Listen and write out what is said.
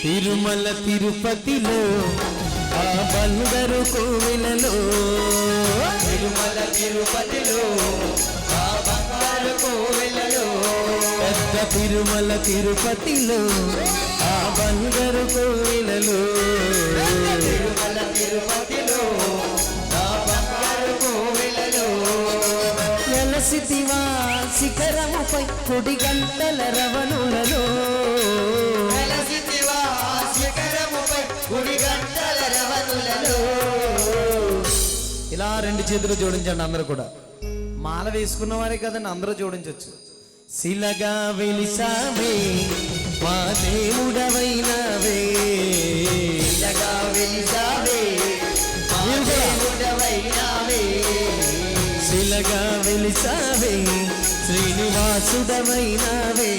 తిరుమల తిరుపతిలో ఆ బంగారు కోవెలలో, తిరుమల తిరుపతిలో ఆ బంగారు కోవెలలో, పెద్ద తిరుమల తిరుపతిలో ఆ బంగారు కోవెలలో, తిరుమల తిరుపతిలో ఆ బంగారు కోవెలలో, వెలసితివా శిఖరముపై పొడి గంటల రవణులలో, వెలసితివా శిఖరముపై గుడి గంటల రవణులలో. ఇలా రెండు చేతులు జోడించండి అందరూ కూడా. మాల వేసుకున్న వారే కదండి, అందరూ జోడించవచ్చు. శిలగా వెలిసావే మా దేవుడవైనవే, శిలగా వెలిసావే మా దేవుడవైనావే, శిలగా వెలిసావే శ్రీనివాసుడవైనవే.